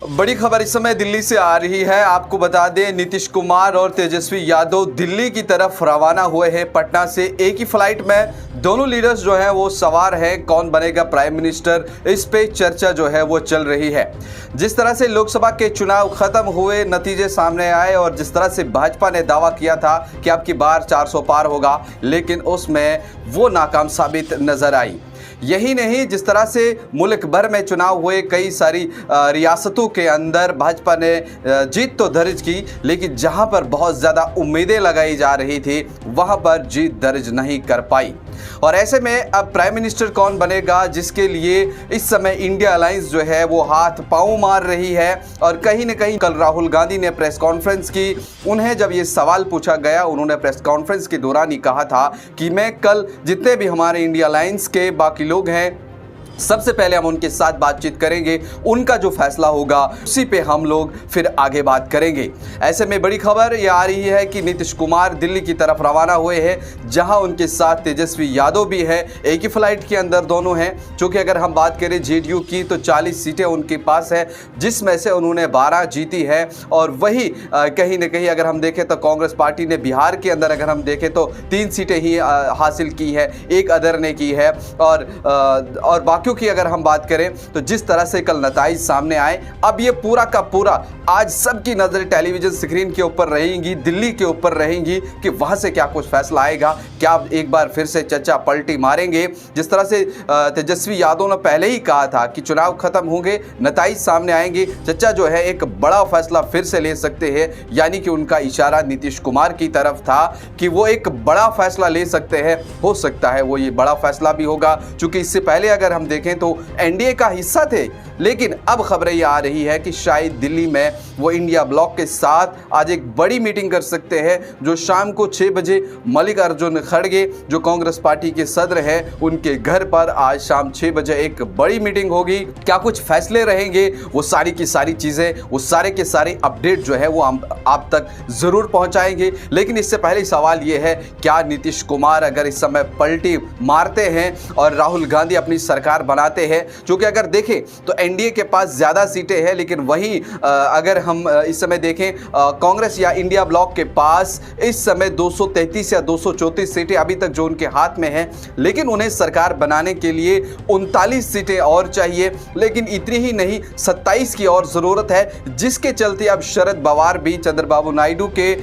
बड़ी खबर इस समय दिल्ली से आ रही है। आपको बता दें, नीतीश कुमार और तेजस्वी यादव दिल्ली की तरफ रवाना हुए हैं। पटना से एक ही फ्लाइट में दोनों लीडर्स जो हैं वो सवार हैं। कौन बनेगा प्राइम मिनिस्टर, इस पे चर्चा जो है वो चल रही है। जिस तरह से लोकसभा के चुनाव खत्म हुए, नतीजे सामने आए और जिस तरह से भाजपा ने दावा किया था कि अब की बार 400 पार होगा, लेकिन उसमें वो नाकाम साबित नजर आई। यही नहीं, जिस तरह से मुल्क भर में चुनाव हुए, कई सारी रियासतों के अंदर भाजपा ने जीत तो दर्ज की, लेकिन जहां पर बहुत ज़्यादा उम्मीदें लगाई जा रही थी वहां पर जीत दर्ज नहीं कर पाई। और ऐसे में अब प्राइम मिनिस्टर कौन बनेगा, जिसके लिए इस समय इंडिया अलायंस जो है वो हाथ पांव मार रही है। और कहीं न कहीं कल राहुल गांधी ने प्रेस कॉन्फ्रेंस की। उन्हें जब ये सवाल पूछा गया, उन्होंने प्रेस कॉन्फ्रेंस के दौरान ही कहा था कि मैं कल जितने भी हमारे इंडिया अलायंस के बाकी लोग हैं, सबसे पहले हम उनके साथ बातचीत करेंगे, उनका जो फैसला होगा उसी पे हम लोग फिर आगे बात करेंगे। ऐसे में बड़ी खबर ये आ रही है कि नीतीश कुमार दिल्ली की तरफ रवाना हुए हैं, जहां उनके साथ तेजस्वी यादव भी है। एक ही फ्लाइट के अंदर दोनों हैं। चूँकि अगर हम बात करें जेडीयू की तो 40 सीटें उनके पास है, जिसमें से उन्होंने 12 जीती है। और वही कहीं ना कहीं अगर हम देखें तो कांग्रेस पार्टी ने बिहार के अंदर अगर हम देखें तो 3 सीटें ही हासिल की है, एक अदर ने की है। और बाकी की अगर हम बात करें तो जिस तरह से कल नतीजे सामने आए, अब ये पूरा का पूरा आज सबकी नजरें टेलीविजन स्क्रीन के ऊपर रहेंगी, दिल्ली के ऊपर रहेंगी कि वहां से क्या कुछ फैसला आएगा। क्या एक बार फिर से चचा पलटी मारेंगे। जिस तरह से तेजस्वी यादव ने पहले ही कहा था कि चुनाव खत्म होंगे, नतीजे सामने आएंगे, चचा जो है एक बड़ा फैसला फिर से ले सकते हैं। यानी कि उनका इशारा नीतीश कुमार की तरफ था कि वो एक बड़ा फैसला ले सकते हैं। हो सकता है वो ये बड़ा फैसला भी होगा, क्योंकि इससे पहले अगर हम देखें तो एनडीए का हिस्सा थे। लेकिन अब खबरें ये आ रही है कि शायद दिल्ली में वो इंडिया ब्लॉक के साथ आज एक बड़ी मीटिंग कर सकते हैं, जो शाम को 6 बजे मल्लिकार्जुन खड़गे जो कांग्रेस पार्टी के सदर हैं, उनके घर पर आज शाम 6 बजे एक बड़ी मीटिंग होगी। क्या कुछ फैसले रहेंगे, वो सारी की सारी चीज़ें, वो सारे के सारे अपडेट जो है वो हम आप तक ज़रूर पहुंचाएंगे। लेकिन इससे पहले सवाल ये है, क्या नीतीश कुमार अगर इस समय पलटी मारते हैं और राहुल गांधी अपनी सरकार बनाते हैं? क्योंकि अगर देखें तो एनडीए के पास ज़्यादा सीटें हैं, लेकिन वहीं अगर हम इस समय देखें कांग्रेस या इंडिया ब्लॉक के पास इस समय 233 या 234 सीटें अभी तक जो उनके हाथ में हैं। लेकिन उन्हें सरकार बनाने के लिए 39 सीटें और चाहिए। लेकिन इतनी ही नहीं, 27 की और ज़रूरत है, जिसके चलते अब शरद पवार भी चंद्रबाबू नायडू के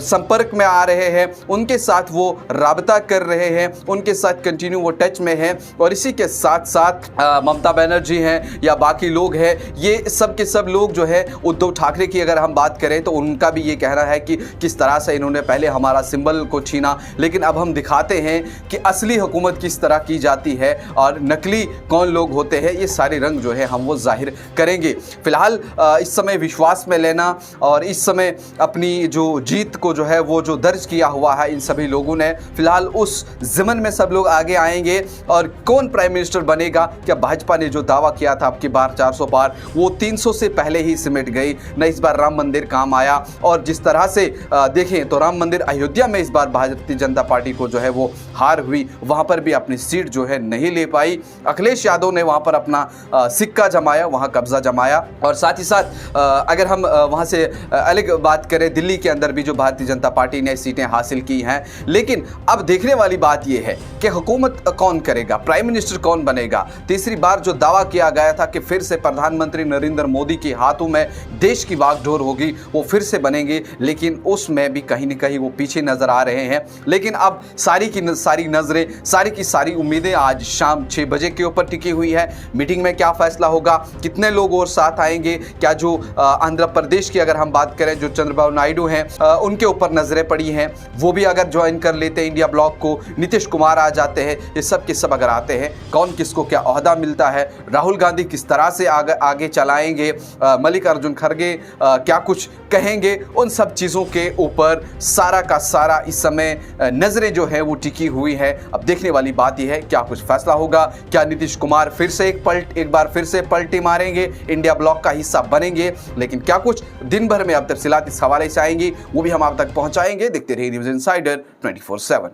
संपर्क में आ रहे हैं, उनके साथ वो राबता कर रहे हैं, उनके साथ कंटिन्यू वो टच में हैं। और इसी के साथ साथ ममता बनर्जी हैं या बाकी लोग हैं, ये सब के सब लोग जो है, उद्धव ठाकरे की अगर हम बात करें तो उनका भी ये कहना है कि किस तरह से इन्होंने पहले हमारा सिंबल को छीना, लेकिन अब हम दिखाते हैं कि असली हुकूमत किस तरह की जाती है और नकली कौन लोग होते हैं। ये सारे रंग जो है हम वो जाहिर करेंगे। फिलहाल इस समय विश्वास में लेना और इस समय अपनी जो जीत को जो है वो जो दर्ज किया हुआ है इन सभी लोगों ने, फिलहाल उस ज़मन में सब लोग आगे आएंगे। और कौन प्राइम मिनिस्टर बनेगा, क्या भाजपा ने जो दावा किया था अब की बार 400 पार, वो 300 से पहले ही सिमट गई न। इस बार राम मंदिर काम आया। और जिस तरह से देखें तो राम मंदिर अयोध्या में इस बार भारतीय जनता पार्टी को जो है वो हार हुई, वहां पर भी अपनी सीट जो है नहीं ले पाई। अखिलेश यादव ने वहां पर अपना सिक्का जमाया, वहां कब्जा जमाया। और साथ ही साथ अगर हम वहां से अलग बात करें, दिल्ली के अंदर भी जो भारतीय जनता पार्टी ने सीटें हासिल की हैं। लेकिन अब देखने वाली बात यह है कि हुकूमत कौन करेगा, प्राइम मिनिस्टर कौन बनेगा। तीसरी बार जो दावा किया गया था कि फिर से प्रधानमंत्री नरेंद्र मोदी के हाथों में देश की बागडोर होगी, वो फिर से बनेंगे, लेकिन उसमें भी कहीं न कहीं वो पीछे नजर आ रहे हैं। लेकिन अब सारी की सारी नजरें, सारी की सारी उम्मीदें आज शाम 6 बजे के ऊपर टिकी हुई है। मीटिंग में क्या फैसला होगा, कितने लोग और साथ आएंगे, क्या जो आंध्र प्रदेश की अगर हम बात करें, जो चंद्रबाबू नायडू हैं, उनके ऊपर नजरें पड़ी हैं, वो भी अगर ज्वाइन कर लेते हैं इंडिया ब्लॉक को, नीतीश कुमार आ जाते हैं, ये सब के सब अगर आते हैं, कौन किसको क्या ओहदा मिलता है, राहुल गांधी किस तरह से आगे चलाएंगे, मल्लिकार्जुन खड़गे क्या कुछ कहेंगे, उन सब चीज़ों के ऊपर सारा का सारा इस समय नज़रें जो है वो टिकी हुई है। अब देखने वाली बात यह है क्या कुछ फैसला होगा। क्या नीतीश कुमार फिर से एक बार फिर से पलटी मारेंगे, इंडिया ब्लॉक का हिस्सा बनेंगे। लेकिन क्या कुछ दिन भर में अब तफसीलात इस हवाले से आएंगी, वो भी हम आप तक पहुंचाएंगे। देखते रहिए न्यूज़ इनसाइडर 24/7।